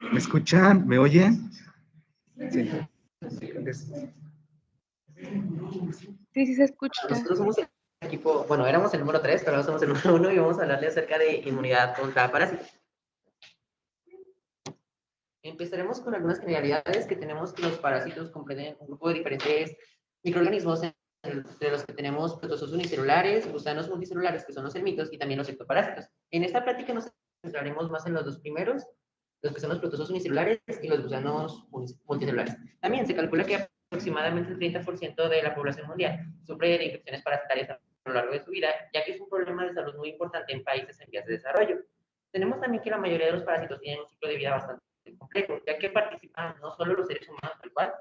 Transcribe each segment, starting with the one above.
¿Me escuchan? ¿Me oyen? Sí. Sí, se escucha. Nosotros somos el equipo, bueno, éramos el número 3, pero ahora somos el número 1 y vamos a hablarle acerca de inmunidad contra parásitos. Empezaremos con algunas generalidades que tenemos que los parásitos comprenden un grupo de diferentes microorganismos entre los que tenemos protozoos unicelulares, gusanos multicelulares, que son los ermitos, y también los ectoparásitos. En esta práctica nos centraremos más en los dos primeros, los que son los protozoos unicelulares y los gusanos multicelulares. También se calcula que aproximadamente el 30% de la población mundial sufre de infecciones parasitarias a lo largo de su vida, ya que es un problema de salud muy importante en países en vías de desarrollo. Tenemos también que la mayoría de los parásitos tienen un ciclo de vida bastante complejo, ya que participan no solo los seres humanos tal cual,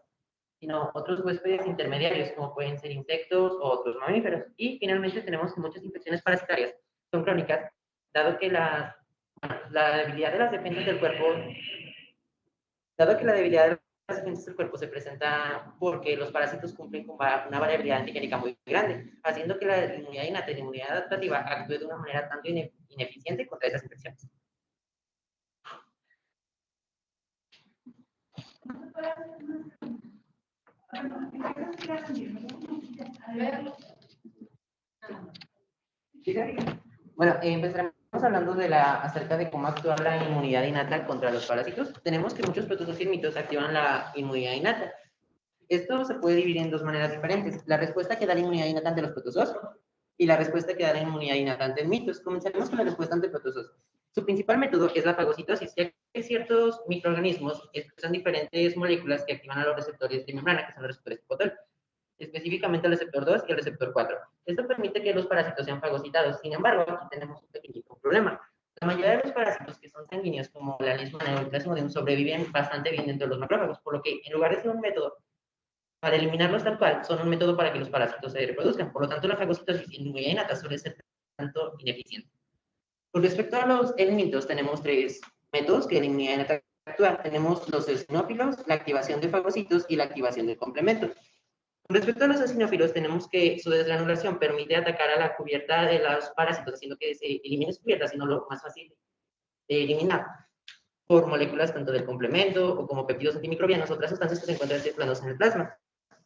sino otros huéspedes intermediarios, como pueden ser insectos o otros mamíferos. Y finalmente tenemos que muchas infecciones parasitarias son crónicas, dado que la debilidad de las defensas del cuerpo, dado que la debilidad de las defensas del cuerpo se presenta porque los parásitos cumplen con una variabilidad antigénica muy grande, haciendo que la inmunidad innata y la inmunidad adaptativa actúe de una manera tanto ineficiente contra esas infecciones. Bueno, empezaremos hablando acerca de cómo actúa la inmunidad innata contra los parásitos. Tenemos que muchos protozoos y mitos activan la inmunidad innata. Esto se puede dividir en dos maneras diferentes. La respuesta que da la inmunidad innata ante los protozoos y la respuesta que da la inmunidad innata ante mitos. Comenzaremos con la respuesta ante protozoos. Su principal método es la fagocitosis, ya que ciertos microorganismos expresan diferentes moléculas que activan a los receptores de membrana, que son los receptores hipotálmicos, específicamente el receptor 2 y el receptor 4. Esto permite que los parásitos sean fagocitados. Sin embargo, aquí tenemos un pequeñito problema. La mayoría de los parásitos que son sanguíneos, como la leishmania o el Plasmodium, sobreviven bastante bien dentro de los macrófagos, por lo que en lugar de ser un método para eliminarlos tal cual, son un método para que los parásitos se reproduzcan. Por lo tanto, la fagocitosis inmunidad innata suele ser tanto ineficiente. Con respecto a los elementos, tenemos tres métodos que la inmunidad innata actúa. Tenemos los eosinófilos, la activación de fagocitos y la activación del complemento. Con respecto a los eosinófilos, tenemos que su desgranulación permite atacar a la cubierta de los parásitos, haciendo que se elimine su cubierta, sino lo más fácil de eliminar por moléculas tanto del complemento o como péptidos antimicrobianos, otras sustancias que se encuentran circulando en el plasma,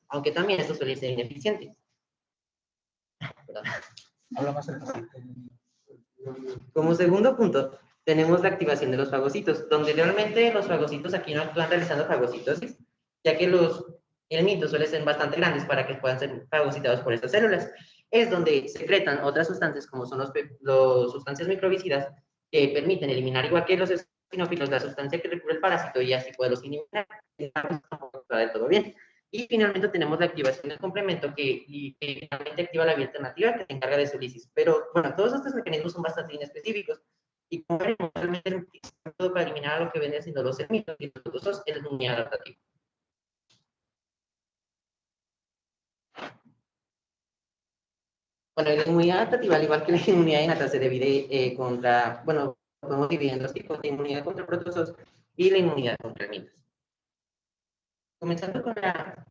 aunque también esto suele ser ineficiente. Habla más en Como segundo punto, tenemos la activación de los fagocitos, donde realmente los fagocitos aquí no actúan realizando fagocitosis, ya que los ermitos suelen ser bastante grandes para que puedan ser fagocitados por estas células. Es donde secretan otras sustancias, como son los sustancias microbicidas, que permiten eliminar, igual que los eosinófilos, la sustancia que recubre el parásito y así poderlos eliminar. Está de todo bien. Y finalmente tenemos la activación del complemento que finalmente activa la vía alternativa que se encarga de su lisis. Pero bueno, todos estos mecanismos son bastante inespecíficos. Y como veremos, realmente todo para eliminar lo que viene siendo los ermitos y los protozoos es la inmunidad adaptativa. Bueno, la inmunidad adaptativa, al igual que la inmunidad innata, se divide bueno, podemos dividir en dos tipos, de inmunidad contra protozoos y la inmunidad contra ermitos. Comenzando con la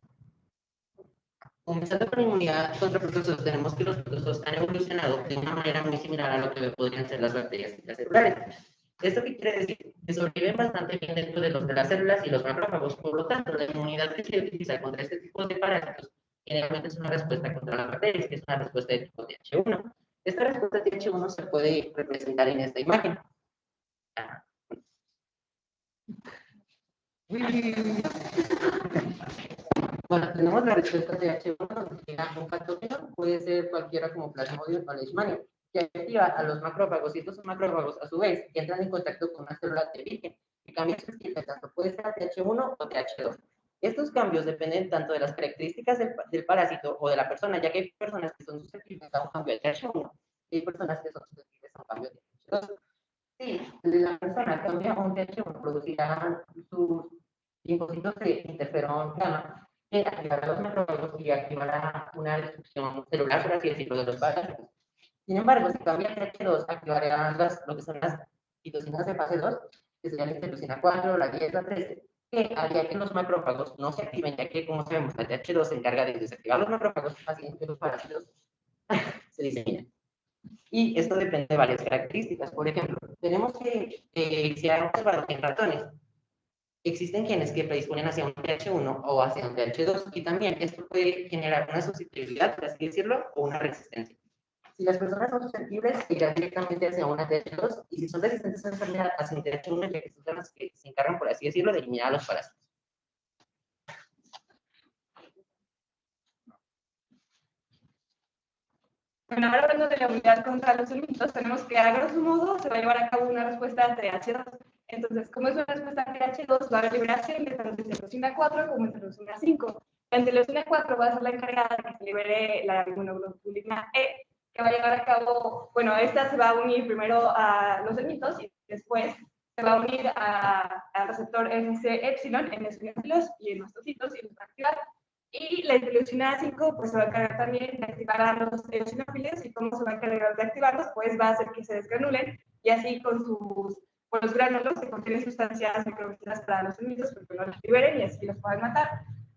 inmunidad contra protozoos, tenemos que los protozoos han evolucionado de una manera muy similar a lo que podrían ser las bacterias celulares. ¿Esto qué quiere decir? Que sobreviven bastante bien dentro de las células y los macrófagos. Por lo tanto, la inmunidad que se utiliza contra este tipo de parásitos generalmente es una respuesta contra las bacterias, que es una respuesta de tipo TH1. Esta respuesta TH1 se puede representar en esta imagen. Bueno, tenemos la respuesta TH1, donde llega un patógeno, puede ser cualquiera como Plasmodium o Leishmania, que activa a los macrófagos, y estos macrófagos, a su vez, entran en contacto con una célula de virgen, que cambia su estilo, tanto puede ser TH1 o TH2. Estos cambios dependen tanto de las características del parásito o de la persona, ya que hay personas que son susceptibles a un cambio de TH1 y hay personas que son susceptibles a un cambio de TH2. Si la persona cambia a un TH1, producirá sus linfocitos de interferón gamma, que activará los macrófagos y activará una destrucción celular, por así decirlo, de los parásitos. Sin embargo, si cambia a TH2, activará lo que son las citocinas de fase 2, que serían la interleucina 4, la 10, la 13, que haría que los macrófagos no se activen, ya que, como sabemos, la TH2 se encarga de desactivar los macrófagos, haciendo que los parásitos se diseminen. Y esto depende de varias características. Por ejemplo, tenemos que se ha observado que en ratones Existen genes que predisponen hacia un TH1 o hacia un TH2 y también esto puede generar una susceptibilidad, por así decirlo, o una resistencia. Si las personas son susceptibles, irán directamente hacia una TH2 y si son resistentes a la enfermedad, hacia un TH1, ya que son las que se encargan, por así decirlo, de eliminar a los parásitos. Bueno, ahora hablando de la unidad contra los mitos, tenemos que a grosso modo se va a llevar a cabo una respuesta TH2. Entonces, como es una respuesta TH2, va a haber liberación de tanto interleucina 4 como interleucina 5. La interleucina 4 va a ser la encargada de que se libere la inmunoglobulina E, que va a llevar a cabo, bueno, esta se va a unir primero a los mitos y después se va a unir al receptor FC epsilon en eosinofilos y en mastocitos y los va a activar. Y la interleucina 5 pues se va a encargar también de activar a los eosinófilos y cómo se va a encargar de activarlos, pues va a hacer que se desgranulen y así con los gránulos que contienen sustancias microbiológicas para los mitos, pues no los liberen y así los puedan matar.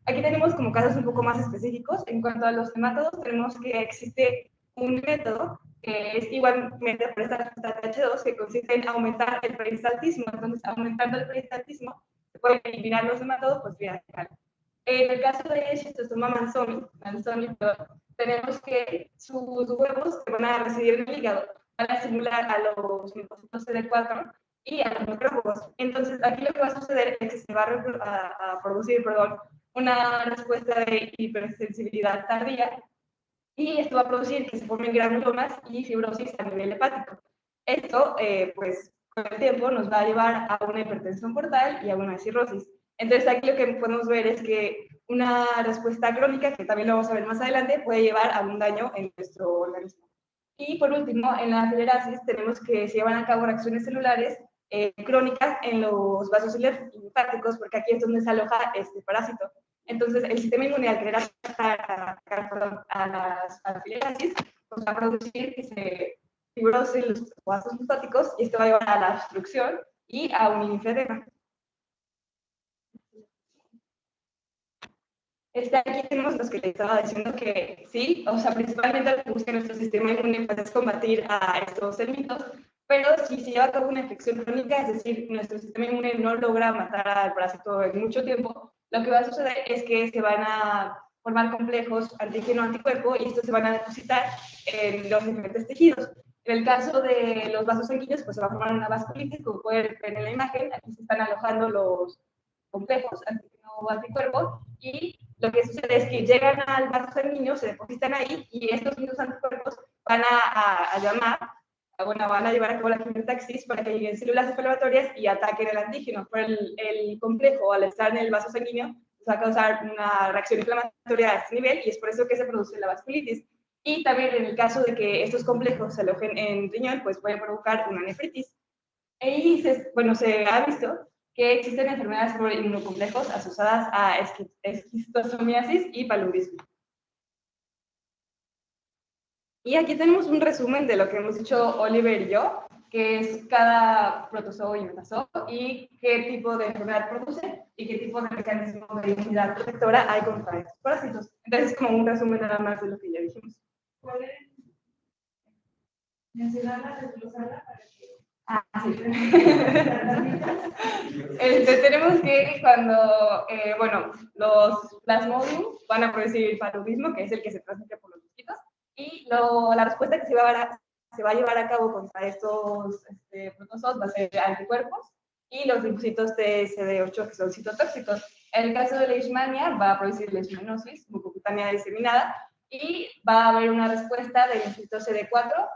Aquí tenemos como casos un poco más específicos. En cuanto a los nematodos, tenemos que existe un método que es igualmente por esta respuesta TH2 que consiste en aumentar el peristaltismo. Entonces, aumentando el peristaltismo, se pueden eliminar los nematodos, pues vía fecal. En el caso de Schistosoma manzoni, tenemos que sus huevos que van a residir en el hígado van a simular a los linfocitos CD4 y a los macrófagos. Entonces, aquí lo que va a suceder es que se va a producir, una respuesta de hipersensibilidad tardía y esto va a producir que se formen granulomas y fibrosis a nivel hepático. Esto, pues, con el tiempo nos va a llevar a una hipertensión portal y a una cirrosis. Entonces, aquí lo que podemos ver es que una respuesta crónica, que también lo vamos a ver más adelante, puede llevar a un daño en nuestro organismo. Y por último, en la filerasis tenemos que se llevan a cabo reacciones celulares crónicas en los vasos linfáticos, porque aquí es donde se aloja este parásito. Entonces, el sistema inmune al querer atacar a la filerasis, pues va a producir que se fibrosen los vasos linfáticos y esto va a llevar a la obstrucción y a un linfedema. Aquí tenemos los que les estaba diciendo que sí, o sea, principalmente lo que busca nuestro sistema inmune pues, es combatir a estos mitos, pero si se lleva a cabo una infección crónica, es decir, nuestro sistema inmune no logra matar al parásito en mucho tiempo, lo que va a suceder es que se van a formar complejos antígeno-anticuerpo y estos se van a depositar en los diferentes tejidos. En el caso de los vasos sanguíneos, pues se va a formar una vasculitis, como pueden ver en la imagen, aquí se están alojando los complejos antígeno-anticuerpo y lo que sucede es que llegan al vaso sanguíneo, se depositan ahí y estos mismos anticuerpos van a llamar, bueno, van a llevar a cabo la quimiotaxis para que lleguen células inflamatorias y ataquen el antígeno. Pero el complejo, al estar en el vaso sanguíneo, va a causar una reacción inflamatoria a este nivel y es por eso que se produce la vasculitis. Y también en el caso de que estos complejos se alojen en riñón, pues puede provocar una nefritis. Y bueno, se ha visto que existen enfermedades por inmunocomplejos asociadas a esquistosomiasis y paludismo. Y aquí tenemos un resumen de lo que hemos dicho Oliver y yo, que es cada protozoo y metazoo, y qué tipo de enfermedad produce, y qué tipo de mecanismo de inmunidad protectora hay contra estos parásitos. Entonces, es como un resumen nada más de lo que ya dijimos. ¿Pueden mencionarla, desglosarla para que... Sí. Tenemos que cuando, bueno, los plasmodium van a producir paludismo, que es el que se transmite por los mosquitos, y la respuesta que se va a llevar a cabo contra estos protozoos va a ser anticuerpos y los linfocitos TSD8 que son citotóxicos. En el caso de la leishmania va a producir leishmanosis mucocutánea diseminada y va a haber una respuesta de linfocitos CD4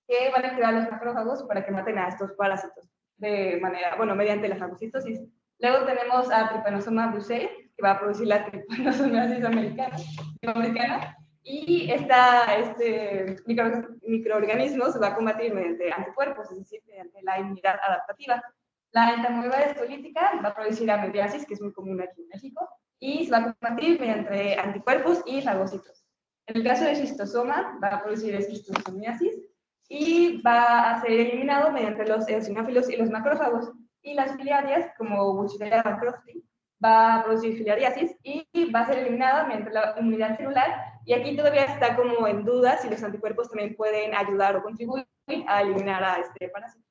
que van a activar los macrófagos para que maten a estos parásitos de manera, bueno, mediante la fagocitosis. Luego tenemos a Trypanosoma brucei, que va a producir la Trypanosomiasis americana, y este microorganismo se va a combatir mediante anticuerpos, es decir, mediante la inmunidad adaptativa. La entamoeba estolítica va a producir amebiasis, que es muy común aquí en México, y se va a combatir mediante anticuerpos y fagocitos. En el caso de schistosoma, va a producir esquistosomiasis, y va a ser eliminado mediante los eosinófilos y los macrófagos. Y las filiarias, como Bushigella bancrofti, va a producir filariasis y va a ser eliminada mediante la inmunidad celular. Y aquí todavía está como en duda si los anticuerpos también pueden ayudar o contribuir a eliminar a este parásito.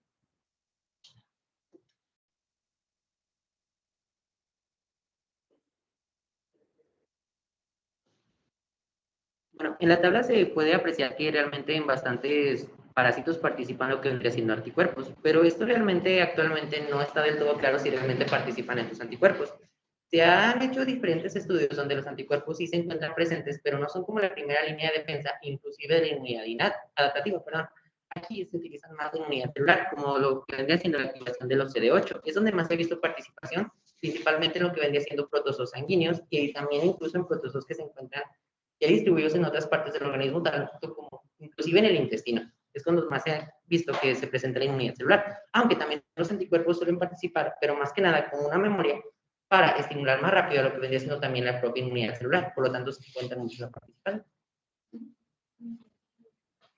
Bueno, en la tabla se puede apreciar que realmente en bastantes parásitos participan lo que vendría siendo anticuerpos, pero esto realmente actualmente no está del todo claro si realmente participan estos anticuerpos. Se han hecho diferentes estudios donde los anticuerpos sí se encuentran presentes, pero no son como la primera línea de defensa, inclusive de la inmunidad adaptativa, perdón. Aquí se utilizan más de inmunidad celular, como lo que vendría siendo la activación de los CD8. Es donde más he visto participación, principalmente en lo que vendría siendo protozoos sanguíneos y también incluso en protozoos que se encuentran ya distribuidos en otras partes del organismo, tanto como inclusive en el intestino. Es cuando más se ha visto que se presenta la inmunidad celular, aunque también los anticuerpos suelen participar, pero más que nada con una memoria para estimular más rápido lo que vendría siendo también la propia inmunidad celular. Por lo tanto, se cuenta mucho la participación.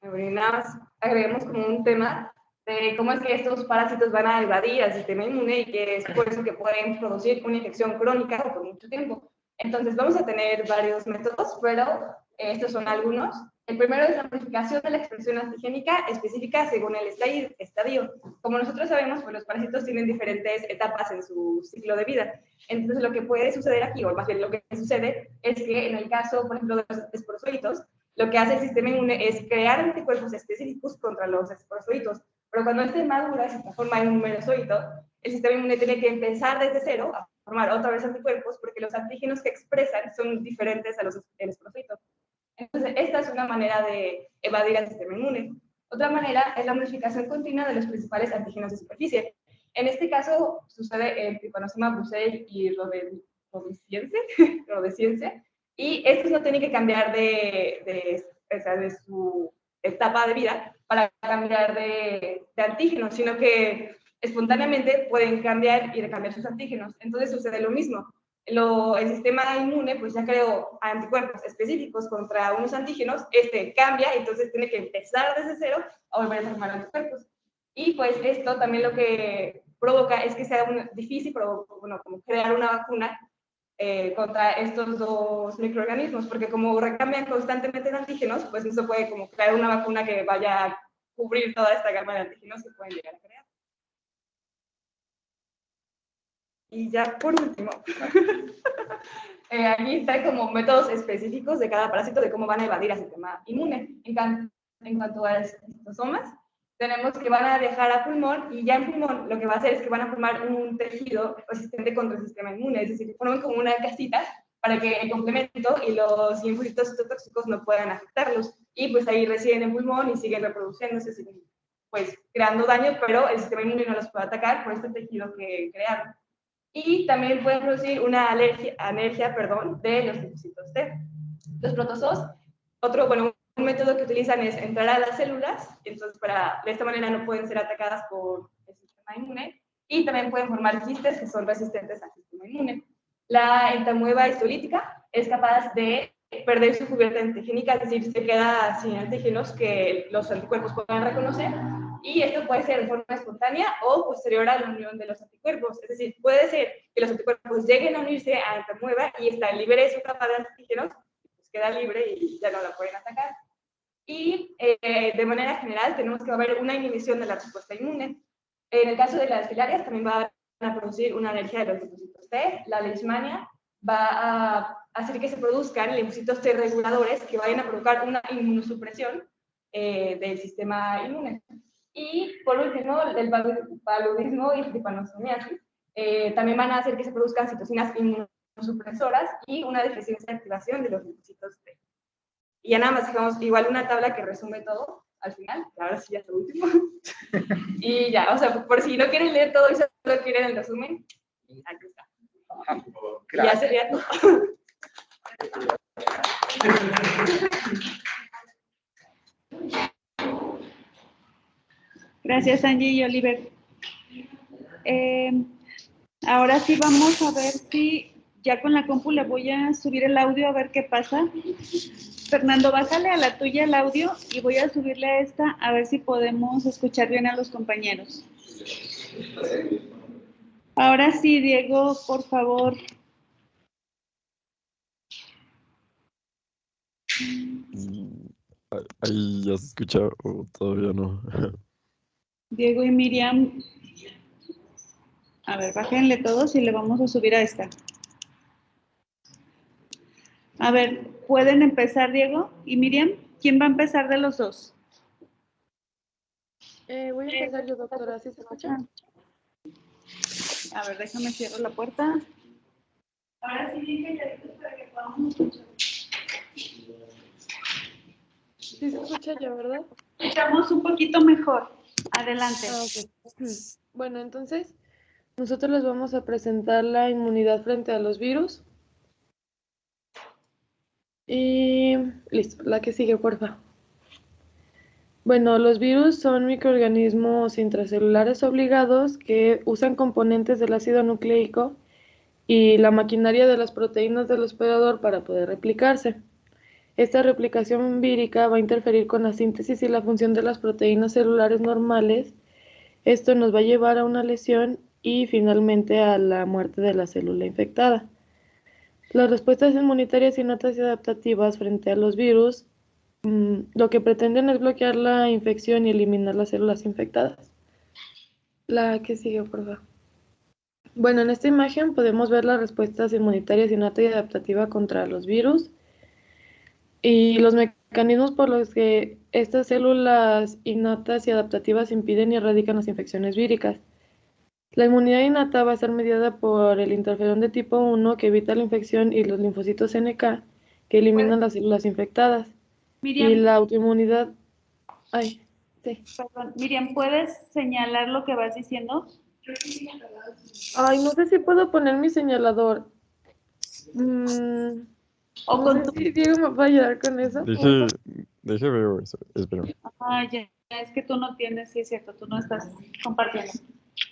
Y nada más agreguemos como un tema de cómo es que estos parásitos van a evadir al sistema inmune y que es por eso que pueden producir una infección crónica o por mucho tiempo. Entonces vamos a tener varios métodos, pero estos son algunos. El primero es la modificación de la expresión antigénica específica según el estadio. Como nosotros sabemos, pues los parásitos tienen diferentes etapas en su ciclo de vida. Entonces lo que puede suceder aquí, o más bien lo que sucede, es que en el caso, por ejemplo, de los esporozoitos, lo que hace el sistema inmune es crear anticuerpos específicos contra los esporozoitos. Pero cuando este madura y se transforma en un merozoito, el sistema inmune tiene que empezar desde cero a formar otra vez anticuerpos porque los antígenos que expresan son diferentes a los del esporozoito. Entonces, esta es una manera de evadir al sistema inmune. Otra manera es la modificación continua de los principales antígenos de superficie. En este caso, sucede en Trypanosoma brucei y rhodesiense, y estos no tienen que cambiar de su etapa de vida para cambiar de antígenos, sino que espontáneamente pueden cambiar y recambiar sus antígenos. Entonces sucede lo mismo. El sistema inmune pues ya creó anticuerpos específicos contra unos antígenos, cambia, entonces tiene que empezar desde cero a volver a formar anticuerpos. Y pues esto también lo que provoca es que sea difícil como crear una vacuna contra estos dos microorganismos, porque como recambian constantemente de antígenos, pues no se puede como crear una vacuna que vaya a cubrir toda esta gama de antígenos que pueden llegar a crear. Y ya por último, aquí está como métodos específicos de cada parásito de cómo van a evadir al sistema inmune. En cuanto a los cistosomas, tenemos que van a viajar a pulmón y ya en pulmón lo que va a hacer es que van a formar un tejido resistente contra el sistema inmune, es decir, forman como una casita para que el complemento y los linfocitos citotóxicos no puedan afectarlos. Y pues ahí residen en pulmón y siguen reproduciéndose, pues creando daño, pero el sistema inmune no los puede atacar por este tejido que crearon. Y también pueden producir una alergia de los linfocitos T. Los protozoos, un método que utilizan es entrar a las células, entonces de esta manera no pueden ser atacadas por el sistema inmune, y también pueden formar quistes que son resistentes al sistema inmune. La entamueba histolítica es capaz de perder su cubierta antigénica, es decir, se queda sin antígenos que los anticuerpos puedan reconocer, y esto puede ser de forma espontánea o posterior a la unión de los anticuerpos. Es decir, puede ser que los anticuerpos lleguen a unirse a la entamueba y esta libere su capa de antígenos, pues queda libre y ya no la pueden atacar. Y de manera general tenemos que haber una inhibición de la respuesta inmune. En el caso de las filarias también va a producir una alergia de los linfocitos T. La leishmania va a hacer que se produzcan linfocitos T reguladores que vayan a provocar una inmunosupresión del sistema inmune. Y por último, el paludismo y trypanosomiasis también van a hacer que se produzcan citocinas inmunosupresoras y una deficiencia de activación de los linfocitos T. Y ya nada más dejamos igual una tabla que resume todo al final, que ahora sí ya es lo último. Y ya, o sea, por si no quieren leer todo y solo quieren el resumen, aquí está. Y ya sería todo. Gracias, Angie y Oliver. Ahora sí vamos a ver si ya con la compu le voy a subir el audio a ver qué pasa. Fernando, bájale a la tuya el audio y voy a subirle a esta a ver si podemos escuchar bien a los compañeros. Ahora sí, Diego, por favor. Ahí ya se escucha o todavía no. Diego y Miriam. A ver, bájenle todos y le vamos a subir a esta. A ver, ¿Pueden empezar, Diego y Miriam? ¿Quién va a empezar de los dos? Voy a empezar yo, doctora. ¿Sí se escucha? A ver, déjame cierro la puerta. Ahora sí, bien calladitos para que podamos escuchar. Sí se escucha ya, ¿verdad? Escuchamos un poquito mejor. Adelante. Ah, ok. Bueno, entonces, nosotros les vamos a presentar la inmunidad frente a los virus. Y listo, la que sigue, porfa. Bueno, los virus son microorganismos intracelulares obligados que usan componentes del ácido nucleico y la maquinaria de las proteínas del hospedador para poder replicarse. Esta replicación vírica va a interferir con la síntesis y la función de las proteínas celulares normales. Esto nos va a llevar a una lesión y finalmente a la muerte de la célula infectada. Las respuestas inmunitarias innatas y adaptativas frente a los virus lo que pretenden es bloquear la infección y eliminar las células infectadas. La que sigue, por favor. Bueno, en esta imagen podemos ver las respuestas inmunitarias innata y adaptativa contra los virus y los mecanismos por los que estas células innatas y adaptativas impiden y erradican las infecciones víricas. La inmunidad innata va a estar mediada por el interferón de tipo 1 que evita la infección y los linfocitos NK que eliminan las células infectadas. Y Miriam, la autoinmunidad... Ay, sí. perdón. Miriam, ¿puedes señalar lo que vas diciendo? Ay, no sé si puedo poner mi señalador. Mm, O no con sé tu... si Diego me va a ayudar con eso. Deje ver eso. Espera. Ah, ya, es que tú no tienes, sí es cierto, tú no estás compartiendo.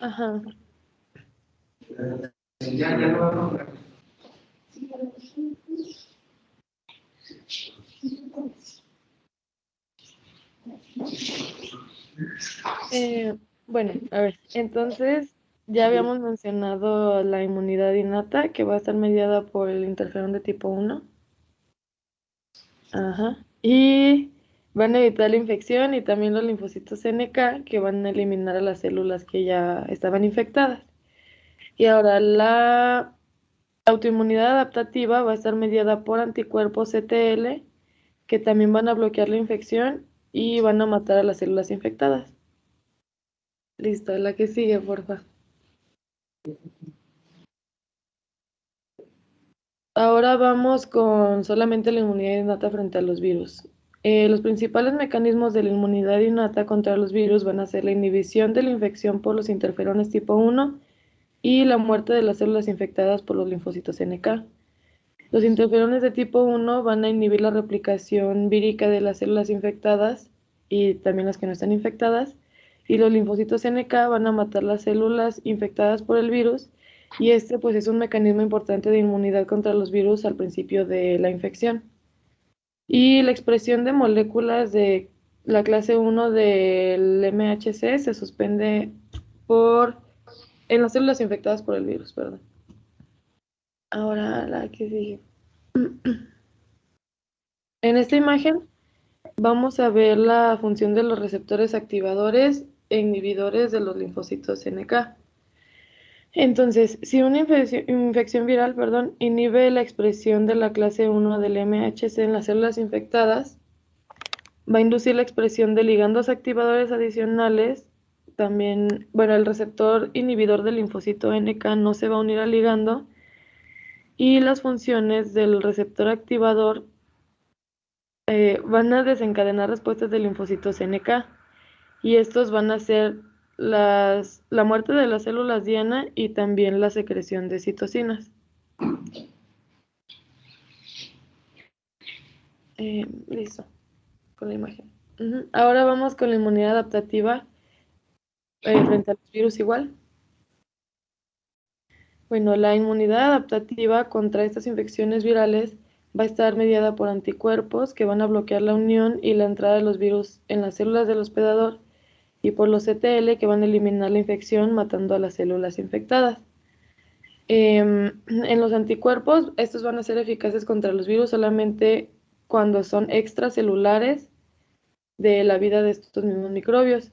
Ajá. Bueno, a ver, entonces ya habíamos mencionado la inmunidad innata que va a estar mediada por el interferón de tipo 1. Ajá. Y van a evitar la infección y también los linfocitos NK que van a eliminar a las células que ya estaban infectadas. Y ahora la autoinmunidad adaptativa va a estar mediada por anticuerpos CTL que también van a bloquear la infección y van a matar a las células infectadas. Listo, la que sigue, porfa. Ahora vamos con solamente la inmunidad innata frente a los virus. Los principales mecanismos de la inmunidad innata contra los virus van a ser la inhibición de la infección por los interferones tipo 1 y la muerte de las células infectadas por los linfocitos NK. Los interferones de tipo 1 van a inhibir la replicación vírica de las células infectadas y también las que no están infectadas, y los linfocitos NK van a matar las células infectadas por el virus, y este pues es un mecanismo importante de inmunidad contra los virus al principio de la infección. Y la expresión de moléculas de la clase 1 del MHC se suspende en las células infectadas por el virus, perdón. Ahora la que sigue. En esta imagen vamos a ver la función de los receptores activadores e inhibidores de los linfocitos NK. Entonces, si una infección viral, inhibe la expresión de la clase 1 del MHC en las células infectadas, va a inducir la expresión de ligandos activadores adicionales. También, bueno, el receptor inhibidor del linfocito NK no se va a unir al ligando, y las funciones del receptor activador van a desencadenar respuestas de linfocitos NK, y estos van a ser la muerte de las células diana y también la secreción de citocinas. Listo, con la imagen. Ahora vamos con la inmunidad adaptativa frente a los virus igual. Bueno, la inmunidad adaptativa contra estas infecciones virales va a estar mediada por anticuerpos que van a bloquear la unión y la entrada de los virus en las células del hospedador, y por los CTL que van a eliminar la infección matando a las células infectadas. En los anticuerpos, estos van a ser eficaces contra los virus solamente cuando son extracelulares de la vida de estos mismos microbios.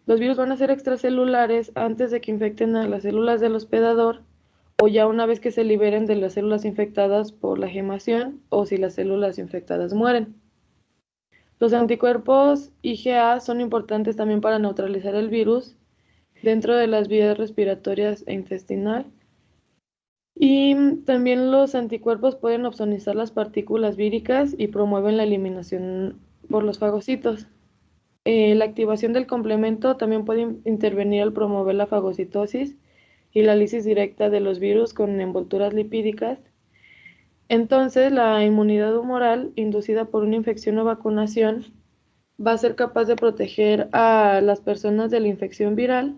Los virus van a ser extracelulares antes de que infecten a las células del hospedador o ya una vez que se liberen de las células infectadas por la gemación o si las células infectadas mueren. Los anticuerpos IgA son importantes también para neutralizar el virus dentro de las vías respiratorias e intestinal. Y también los anticuerpos pueden opsonizar las partículas víricas y promueven la eliminación por los fagocitos. La activación del complemento también puede intervenir al promover la fagocitosis y la lisis directa de los virus con envolturas lipídicas. Entonces, la inmunidad humoral inducida por una infección o vacunación va a ser capaz de proteger a las personas de la infección viral,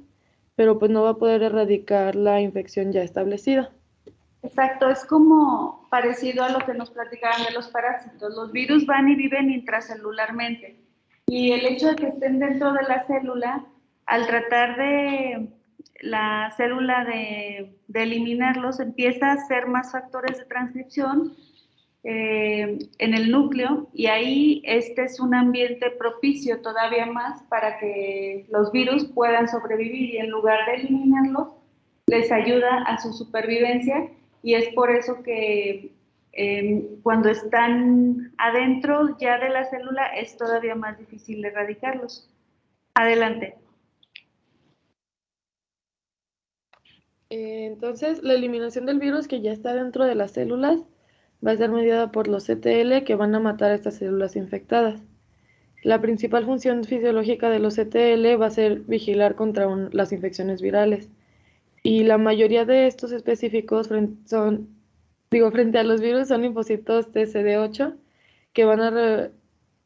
pero pues no va a poder erradicar la infección ya establecida. Exacto, es como parecido a lo que nos platicaban de los parásitos. Los virus van y viven intracelularmente. Y el hecho de que estén dentro de la célula, al tratar de la célula de eliminarlos, empieza a hacer más factores de transcripción en el núcleo, y ahí este es un ambiente propicio todavía más para que los virus puedan sobrevivir, y en lugar de eliminarlos, les ayuda a su supervivencia, y es por eso que cuando están adentro ya de la célula es todavía más difícil erradicarlos. Adelante. Entonces, la eliminación del virus que ya está dentro de las células va a ser mediada por los CTL que van a matar a estas células infectadas. La principal función fisiológica de los CTL va a ser vigilar contra las infecciones virales. Y la mayoría de estos específicos frente a los virus son linfocitos TCD8 que van a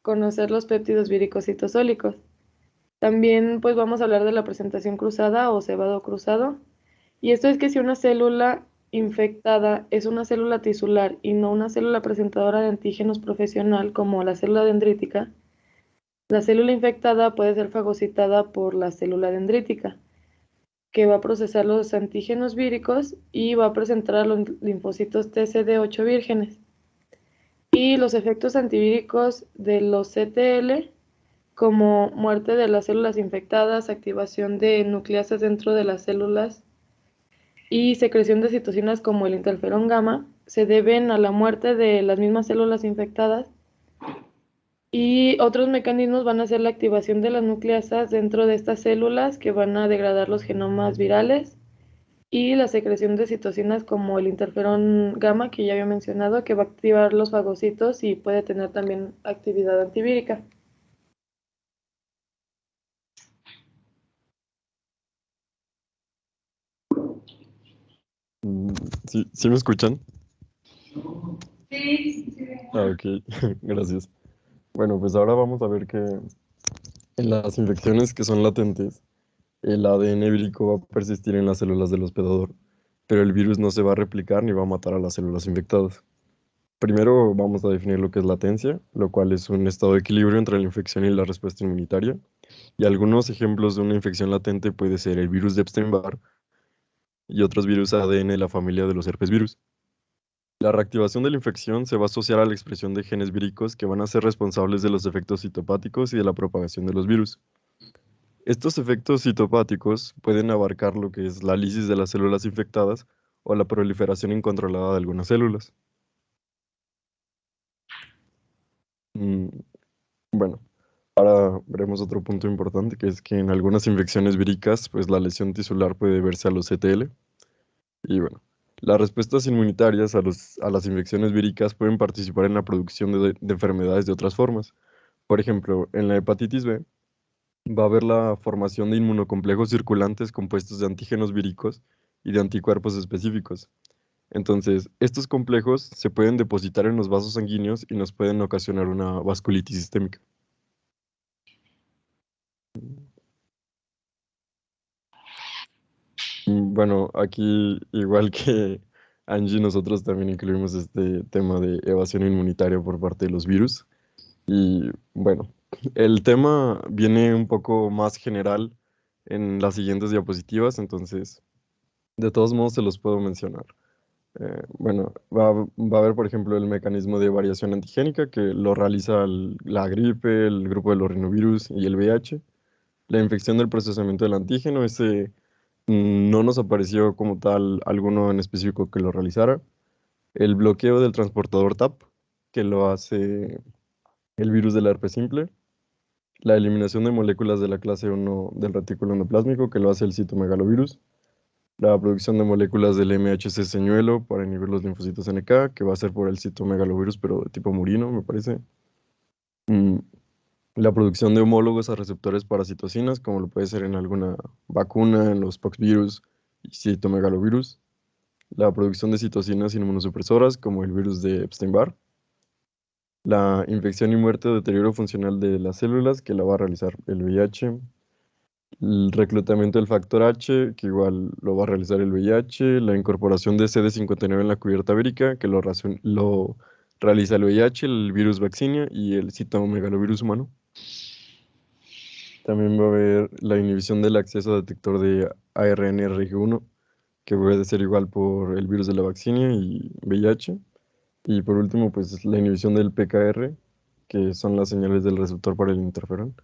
reconocer los péptidos víricos citosólicos. También pues vamos a hablar de la presentación cruzada o cebado cruzado. Y esto es que si una célula infectada es una célula tisular y no una célula presentadora de antígenos profesional como la célula dendrítica, la célula infectada puede ser fagocitada por la célula dendrítica, que va a procesar los antígenos víricos y va a presentar a los linfocitos TCD8 vírgenes. Y los efectos antivíricos de los CTL, como muerte de las células infectadas, activación de nucleasas dentro de las células y secreción de citocinas como el interferón gamma, se deben a la muerte de las mismas células infectadas. Y otros mecanismos van a ser la activación de las nucleasas dentro de estas células que van a degradar los genomas virales y la secreción de citocinas como el interferón gamma que ya había mencionado, que va a activar los fagocitos y puede tener también actividad antivírica. ¿Sí me escuchan? Sí, sí. Ah, ok, gracias. Bueno, pues ahora vamos a ver que en las infecciones que son latentes, el ADN vírico va a persistir en las células del hospedador, pero el virus no se va a replicar ni va a matar a las células infectadas. Primero vamos a definir lo que es latencia, lo cual es un estado de equilibrio entre la infección y la respuesta inmunitaria. Y algunos ejemplos de una infección latente puede ser el virus de Epstein-Barr y otros virus ADN de la familia de los herpesvirus. La reactivación de la infección se va a asociar a la expresión de genes víricos que van a ser responsables de los efectos citopáticos y de la propagación de los virus. Estos efectos citopáticos pueden abarcar lo que es la lisis de las células infectadas o la proliferación incontrolada de algunas células. Mm, Bueno, ahora veremos otro punto importante, que es que en algunas infecciones víricas, pues la lesión tisular puede verse a los CTL. Y bueno, las respuestas inmunitarias a las infecciones víricas pueden participar en la producción de enfermedades de otras formas. Por ejemplo, en la hepatitis B va a haber la formación de inmunocomplejos circulantes compuestos de antígenos víricos y de anticuerpos específicos. Entonces, estos complejos se pueden depositar en los vasos sanguíneos y nos pueden ocasionar una vasculitis sistémica. Bueno, aquí, igual que Angie, nosotros también incluimos este tema de evasión inmunitaria por parte de los virus. Y bueno, el tema viene un poco más general en las siguientes diapositivas, entonces, de todos modos, se los puedo mencionar. Bueno, va a haber, por ejemplo, el mecanismo de variación antigénica que lo realiza la gripe, el grupo de los rinovirus y el VIH. La infección del procesamiento del antígeno, ese No nos apareció como tal alguno en específico que lo realizara. El bloqueo del transportador TAP, que lo hace el virus del herpes simple. La eliminación de moléculas de la clase 1 del retículo endoplásmico, que lo hace el citomegalovirus. La producción de moléculas del MHC señuelo para inhibir los linfocitos NK, que va a ser por el citomegalovirus, pero de tipo murino, me parece. Mm, La producción de homólogos a receptores para citocinas, como lo puede ser en alguna vacuna, en los poxvirus y citomegalovirus. La producción de citocinas inmunosupresoras, como el virus de Epstein-Barr. La infección y muerte o deterioro funcional de las células, que la va a realizar el VIH. El reclutamiento del factor H, que igual lo va a realizar el VIH. La incorporación de CD59 en la cubierta vírica, que lo realiza el VIH, el virus vaccinia y el citomegalovirus humano. También va a haber la inhibición del acceso a detector de ARNRG1, que puede ser igual por el virus de la vaccinia y VIH. Y por último, pues la inhibición del PKR, que son las señales del receptor para el interferón.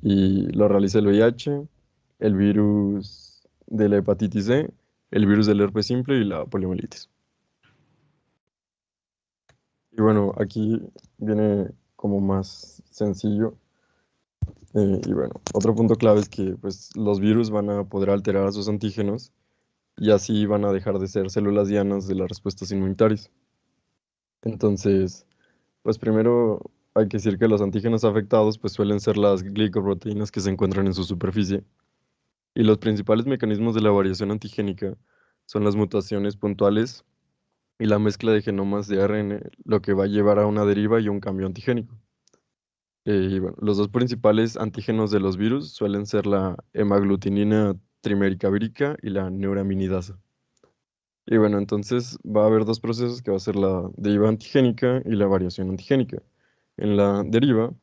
Y lo realiza el VIH, el virus de la hepatitis C, el virus del herpes simple y la poliomielitis. Y bueno, aquí viene como más sencillo. Y bueno, otro punto clave es que pues, los virus van a poder alterar a sus antígenos y así van a dejar de ser células dianas de las respuestas inmunitarias. Entonces, pues primero hay que decir que los antígenos afectados pues suelen ser las glicoproteínas que se encuentran en su superficie. Y los principales mecanismos de la variación antigénica son las mutaciones puntuales y la mezcla de genomas de ARN, lo que va a llevar a una deriva y un cambio antigénico. Y bueno, los dos principales antígenos de los virus suelen ser la hemaglutinina trimérica vírica y la neuraminidasa. Y bueno, entonces va a haber dos procesos que va a ser la deriva antigénica y la variación antigénica. En la deriva,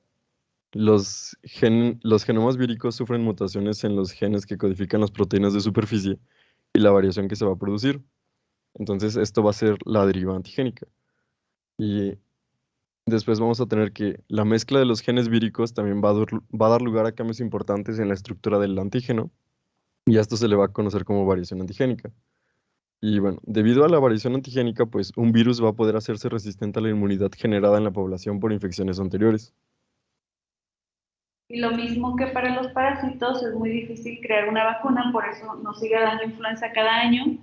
los genomas víricos sufren mutaciones en los genes que codifican las proteínas de superficie y la variación que se va a producir. Entonces, esto va a ser la deriva antigénica. Y después vamos a tener que la mezcla de los genes víricos también va a dar lugar a cambios importantes en la estructura del antígeno y a esto se le va a conocer como variación antigénica. Y bueno, debido a la variación antigénica, pues un virus va a poder hacerse resistente a la inmunidad generada en la población por infecciones anteriores. Y lo mismo que para los parásitos, es muy difícil crear una vacuna, por eso nos sigue dando influenza cada año,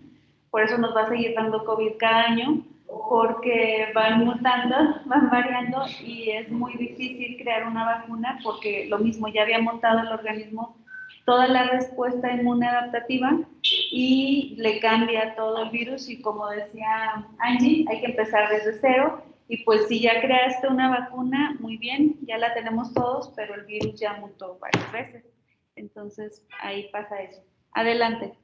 por eso nos va a seguir dando COVID cada año, porque van mutando, van variando y es muy difícil crear una vacuna porque lo mismo, ya había montado el organismo toda la respuesta inmune adaptativa y le cambia todo el virus y como decía Angie, hay que empezar desde cero. Y pues si ya creaste una vacuna, muy bien, ya la tenemos todos, pero el virus ya mutó varias veces. Entonces ahí pasa eso. Adelante.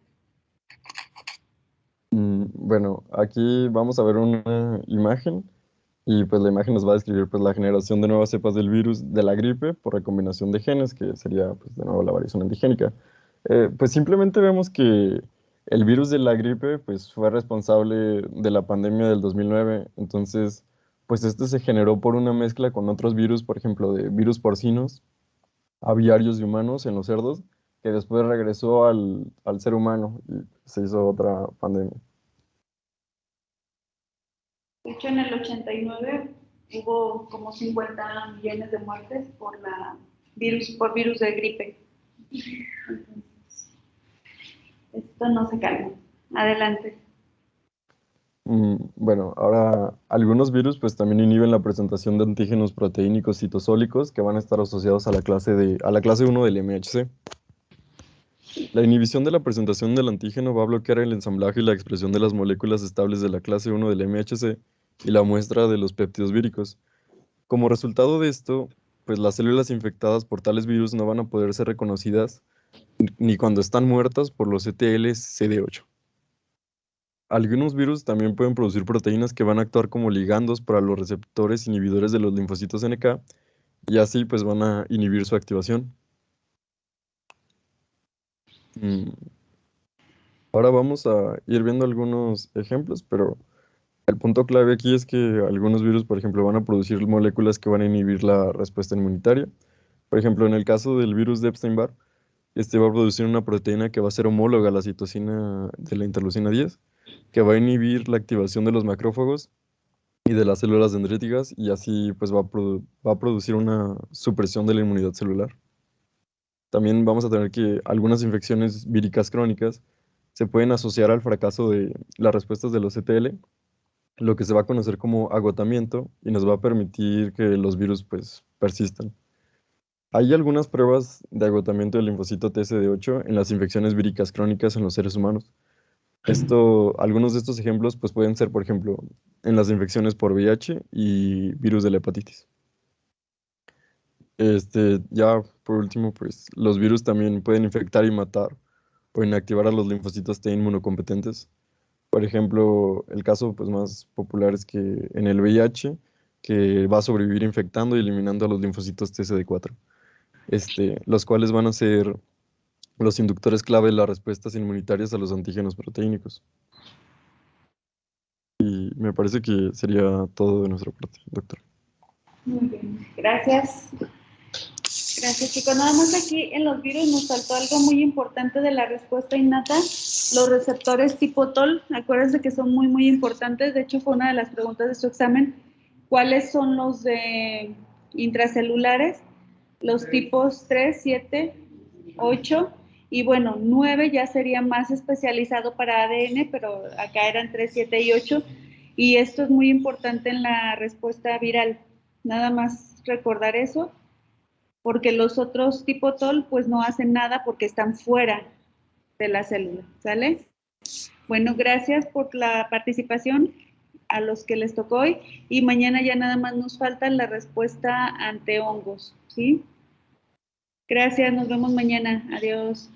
Bueno, aquí vamos a ver una imagen y pues la imagen nos va a describir pues la generación de nuevas cepas del virus de la gripe por recombinación de genes, que sería pues de nuevo la variación antigénica. Pues simplemente vemos que el virus de la gripe pues fue responsable de la pandemia del 2009, entonces pues este se generó por una mezcla con otros virus, por ejemplo, de virus porcinos, aviarios y humanos en los cerdos, que después regresó al ser humano y se hizo otra pandemia. De hecho, en el 89 hubo como 50 millones de muertes por virus de gripe. Entonces, esto no se calma. Adelante. Bueno, ahora algunos virus pues también inhiben la presentación de antígenos proteínicos citosólicos que van a estar asociados a a la clase 1 del MHC. La inhibición de la presentación del antígeno va a bloquear el ensamblaje y la expresión de las moléculas estables de la clase 1 del MHC y la muestra de los péptidos víricos. Como resultado de esto, pues las células infectadas por tales virus no van a poder ser reconocidas ni cuando están muertas por los CTLs-CD8. Algunos virus también pueden producir proteínas que van a actuar como ligandos para los receptores inhibidores de los linfocitos NK y así pues van a inhibir su activación. Mm, Ahora vamos a ir viendo algunos ejemplos, pero el punto clave aquí es que algunos virus, por ejemplo, van a producir moléculas que van a inhibir la respuesta inmunitaria. Por ejemplo, en el caso del virus de Epstein-Barr, este va a producir una proteína que va a ser homóloga a la citosina de la interleucina 10, que va a inhibir la activación de los macrófagos y de las células dendríticas, y así pues va a producir una supresión de la inmunidad celular. También vamos a tener que algunas infecciones víricas crónicas se pueden asociar al fracaso de las respuestas de los CTL, lo que se va a conocer como agotamiento, y nos va a permitir que los virus pues persistan. Hay algunas pruebas de agotamiento del linfocito TSD8 en las infecciones víricas crónicas en los seres humanos. Algunos de estos ejemplos pues pueden ser, por ejemplo, en las infecciones por VIH y virus de la hepatitis. Ya por último, pues los virus también pueden infectar y matar o inactivar a los linfocitos T inmunocompetentes. Por ejemplo, el caso pues, más popular es que en el VIH, que va a sobrevivir infectando y eliminando a los linfocitos TCD4, los cuales van a ser los inductores clave de las respuestas inmunitarias a los antígenos proteínicos. Y me parece que sería todo de nuestra parte, doctor. Muy bien, gracias. Gracias, chicos. Nada más aquí en los virus nos faltó algo muy importante de la respuesta innata, los receptores tipo TOL. Acuérdense que son muy, muy importantes. De hecho, fue una de las preguntas de su examen. ¿Cuáles son los de intracelulares? Los tipos 3, 7, 8 y bueno, 9 ya sería más especializado para ADN, pero acá eran 3, 7 y 8. Y esto es muy importante en la respuesta viral. Nada más recordar eso, porque los otros tipo TOL pues no hacen nada porque están fuera de la célula, ¿sale? Bueno, gracias por la participación a los que les tocó hoy y mañana ya nada más nos falta la respuesta ante hongos, ¿sí? Gracias, nos vemos mañana. Adiós.